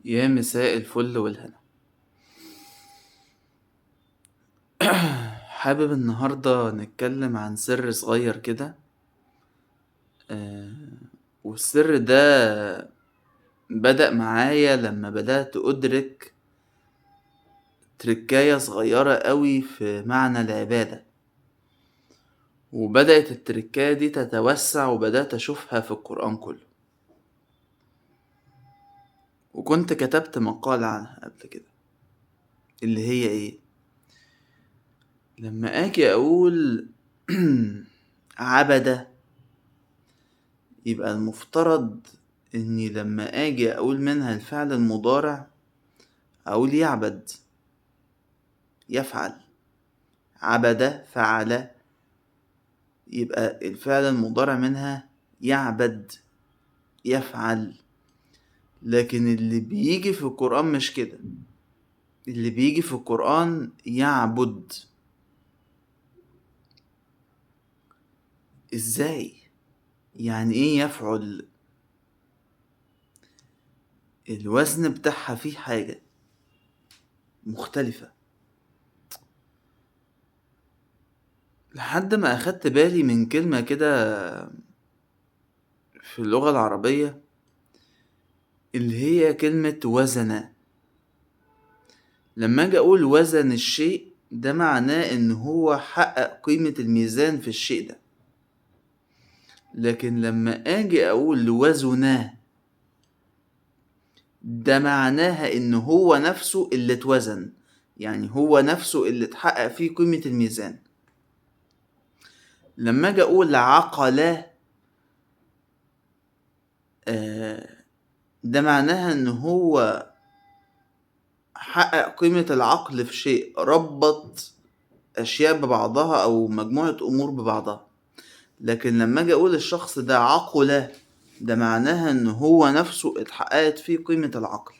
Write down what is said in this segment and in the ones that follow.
يا مساء الفل والهنا. حابب النهاردة نتكلم عن سر صغير كده. آه، والسر ده بدأ معايا لما بدأت أدرك تركاية صغيرة قوي في معنى العبادة، وبدأت التركاية دي تتوسع وبدأت أشوفها في القرآن كله، وكنت كتبت مقال عنها قبل كده. اللي هي إيه؟ لما أجي أقول عبدة، يبقى المفترض اني لما اجي اقول منها الفعل المضارع اقول يعبد، يفعل. عبد فعل، يبقى الفعل المضارع منها يعبد، يفعل. لكن اللي بيجي في القرآن مش كده. اللي بيجي في القرآن يعبد. ازاي؟ يعني ايه يفعل؟ الوزن بتاعها فيه حاجة مختلفة. لحد ما اخدت بالي من كلمة كده في اللغة العربية، اللي هي كلمة وزن. لما اجي اقول وزن الشيء ده معناه ان هو حقق قيمة الميزان في الشيء ده. لكن لما اجي اقول وزناه، ده معناها ان هو نفسه اللي اتوزن، يعني هو نفسه اللي اتحقق فيه قيمة الميزان. لما اجي اقول عقله، ده معناها ان هو حقق قيمة العقل في شيء، ربط اشياء ببعضها او مجموعة امور ببعضها. لكن لما اجي اقول الشخص ده عقله، ده معناها ان هو نفسه اتحققت فيه قيمة العقل.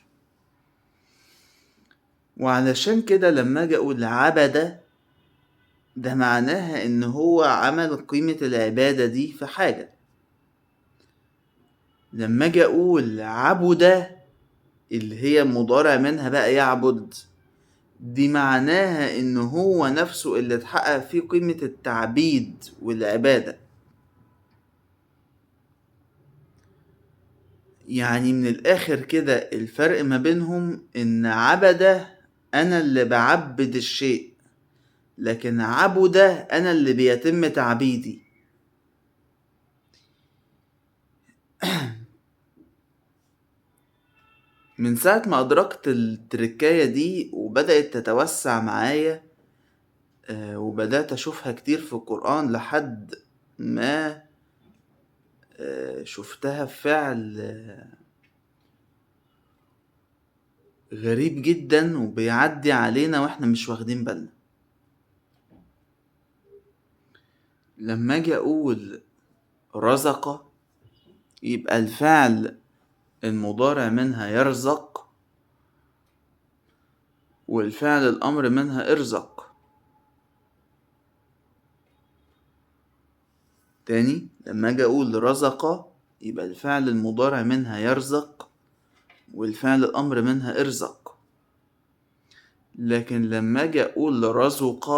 وعلشان كده لما اجي اقول عبد، ده معناها ان هو عمل قيمة العبادة دي في حاجة. لما اجي اقول عبد، اللي هي مضارع منها بقى يعبد، دي معناها ان هو نفسه اللي اتحقق فيه قيمة التعبيد والعبادة. يعني من الاخر كده الفرق ما بينهم ان عبد انا اللي بعبد الشيء، لكن عبد انا اللي بيتم تعبيدي. من ساعة ما أدركت التركاية دي وبدأت تتوسع معايا، وبدأت أشوفها كتير في القرآن لحد ما شفتها في فعل غريب جدا وبيعدي علينا وإحنا مش واخدين بالنا. لما أجي أقول رزق، يبقى الفعل المضارع منها يرزق، والفعل الأمر منها ارزق. تاني، لما اجي اقول رزق، يبقى الفعل المضارع منها يرزق، والفعل الامر منها ارزق. لكن لما اجي اقول رزق،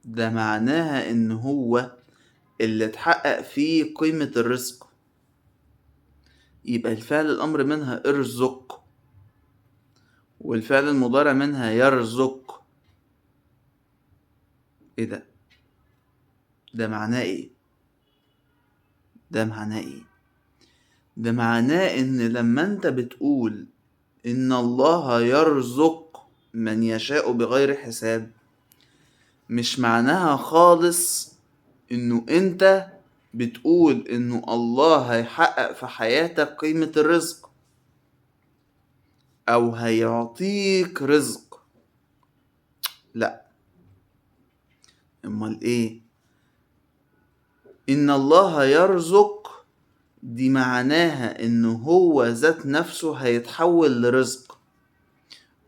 ده معناها ان هو اللي اتحقق فيه قيمة الرزق، يبقى الفعل الامر منها ارزق، والفعل المضارع منها يرزق. ايه ده؟ ده معناه ايه؟ ده معناه ايه؟ ده معناه ان لما انت بتقول ان الله يرزق من يشاء بغير حساب، مش معناها خالص انه انت بتقول انه الله هيحقق في حياتك قيمة الرزق او هيعطيك رزق. لا، امال ايه؟ ان الله يرزق دي معناها انه هو ذات نفسه هيتحول لرزق،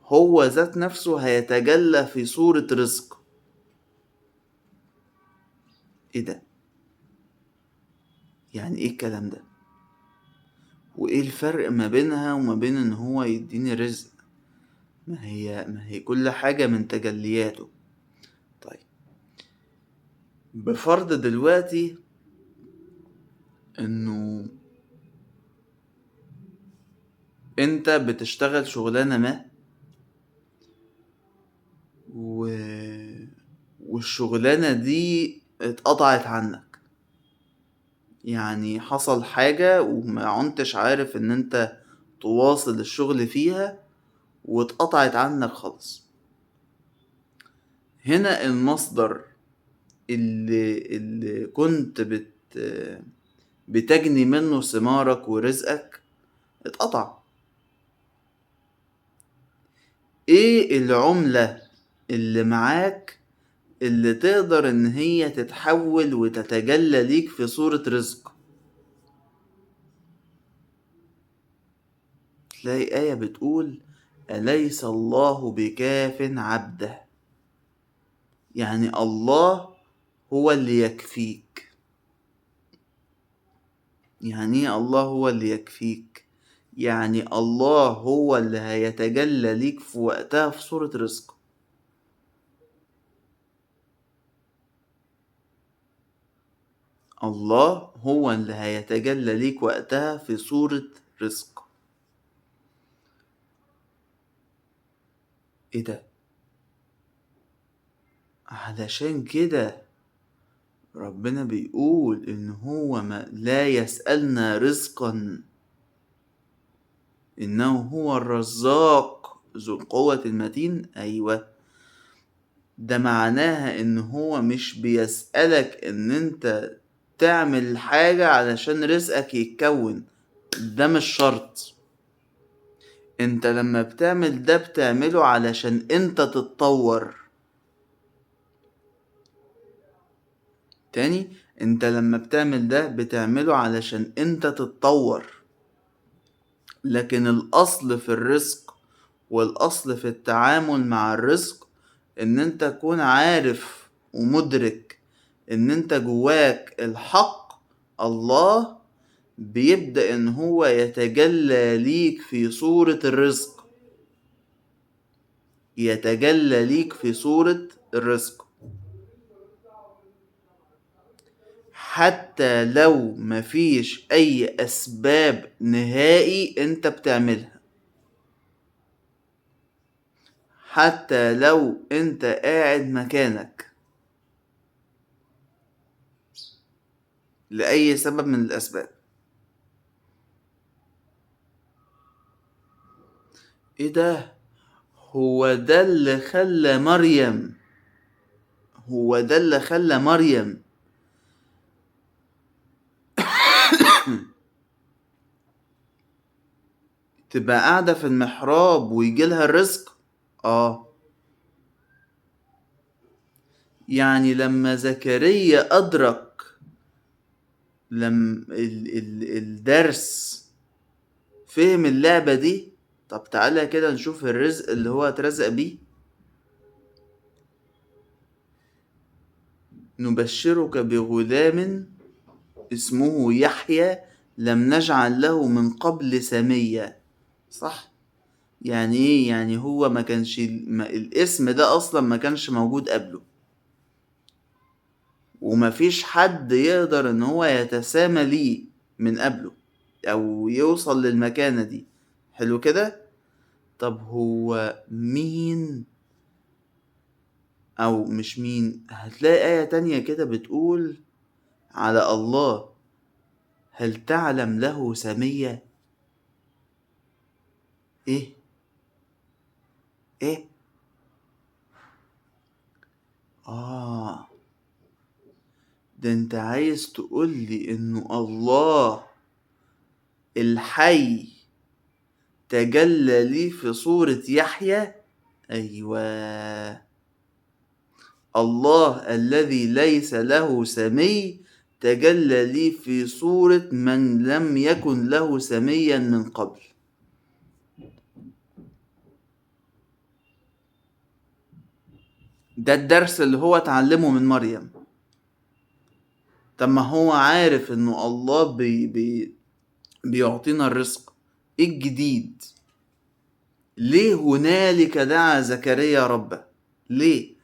هو ذات نفسه هيتجلى في صورة رزق. ايه ده؟ يعني ايه الكلام ده؟ وايه الفرق ما بينها وما بين ان هو يديني رزق؟ ما هي كل حاجة من تجلياته. طيب، بفرض دلوقتي انه انت بتشتغل شغلانة ما و... والشغلانة دي اتقطعت عنك، يعني حصل حاجة وما عنتش عارف ان انت تواصل الشغل فيها واتقطعت عنك خالص. هنا المصدر اللي كنت بتجني منه ثمارك ورزقك اتقطع. ايه العملة اللي معاك اللي تقدر ان هي تتحول وتتجلى ليك في صورة رزق؟ تلاقي آية بتقول أليس الله بكاف عبده، يعني الله هو اللي يكفيك. يعني ايه الله هو اللي يكفيك؟ يعني الله هو اللي هيتجلى ليك في وقتها في صورة رزق. الله هو اللي هيتجلى ليك وقتها في صورة رزق. ايه ده؟ علشان كده ربنا بيقول ان هو ما لا يسألنا رزقا، انه هو الرزاق ذو القوة المتين. ايوه، ده معناها ان هو مش بيسألك ان انت تعمل حاجة علشان رزقك يتكون، ده مش شرط. انت لما بتعمل ده بتعمله علشان انت تتطور. تاني، انت لما بتعمل ده بتعمله علشان انت تتطور. لكن الاصل في الرزق والاصل في التعامل مع الرزق ان انت تكون عارف ومدرك ان انت جواك الحق. الله بيبدأ ان هو يتجلى ليك في صورة الرزق، يتجلى ليك في صورة الرزق، حتى لو مفيش اي اسباب نهائي انت بتعملها. حتى لو انت قاعد مكانك لأي سبب من الأسباب. ايه ده؟ هو ده اللي خلى مريم هو ده اللي خلى مريم تبقى قاعدة في المحراب ويجيلها الرزق. اه، يعني لما زكريا أدرك لما الدرس فهم اللعبة دي. طب تعالى كده نشوف الرزق اللي هو اترزق بيه. نبشرك بغلام اسمه يحيى لم نجعل له من قبل سميا. صح؟ يعني ايه؟ يعني هو ما كانش الاسم ده اصلا ما كانش موجود قبله، ومفيش حد يقدر ان هو يتسامى ليه من قبله او يوصل للمكانة دي. حلو كده. طب هو مين؟ او مش مين، هتلاقي آية تانية كده بتقول على الله هل تعلم له سمية. ايه؟ ايه؟ اه، ده انت عايز تقولي انه الله الحي تجلى لي في صورة يحيى. ايوه، الله الذي ليس له سمي تجلى لي في صورة من لم يكن له سميا من قبل. ده الدرس اللي هو اتعلمه من مريم. طب ما هو عارف انه الله بيعطينا الرزق. ايه الجديد؟ ليه هنالك دعا زكريا ربه؟ ليه؟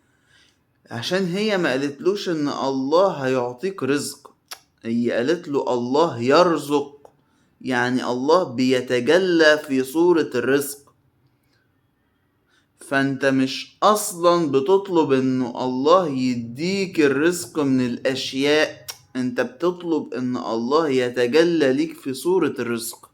عشان هي ما قالتلوش ان الله هيعطيك رزق، هي قالت له الله يرزق، يعني الله بيتجلى في صورة الرزق. فانت مش اصلا بتطلب انه الله يديك الرزق من الاشياء، انت بتطلب ان الله يتجلى ليك في صورة الرزق.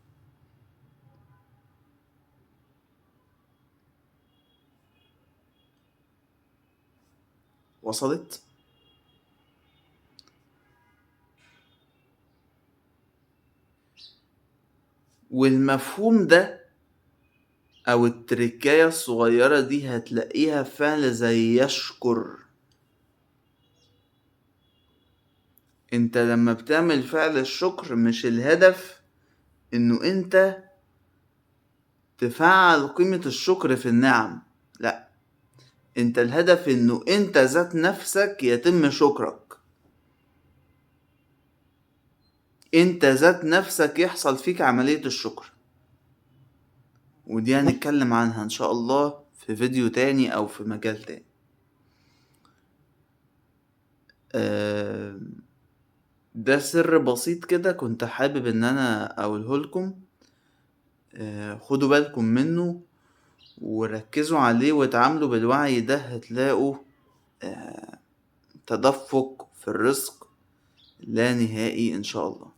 وصلت؟ والمفهوم ده او التركاية الصغيرة دي هتلاقيها فعل زي يشكر. انت لما بتعمل فعل الشكر مش الهدف انه انت تفعل قيمة الشكر في النعم، لا، انت الهدف انه انت ذات نفسك يتم شكرك، انت ذات نفسك يحصل فيك عملية الشكر. ودي هنتكلم عنها ان شاء الله في فيديو تاني او في مجال تاني. ده سر بسيط كده كنت حابب ان انا اقوله لكم. خدوا بالكم منه وركزوا عليه وتعاملوا بالوعي ده، هتلاقوا تدفق في الرزق لا نهائي ان شاء الله.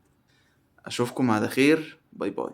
اشوفكم على خير، باي باي.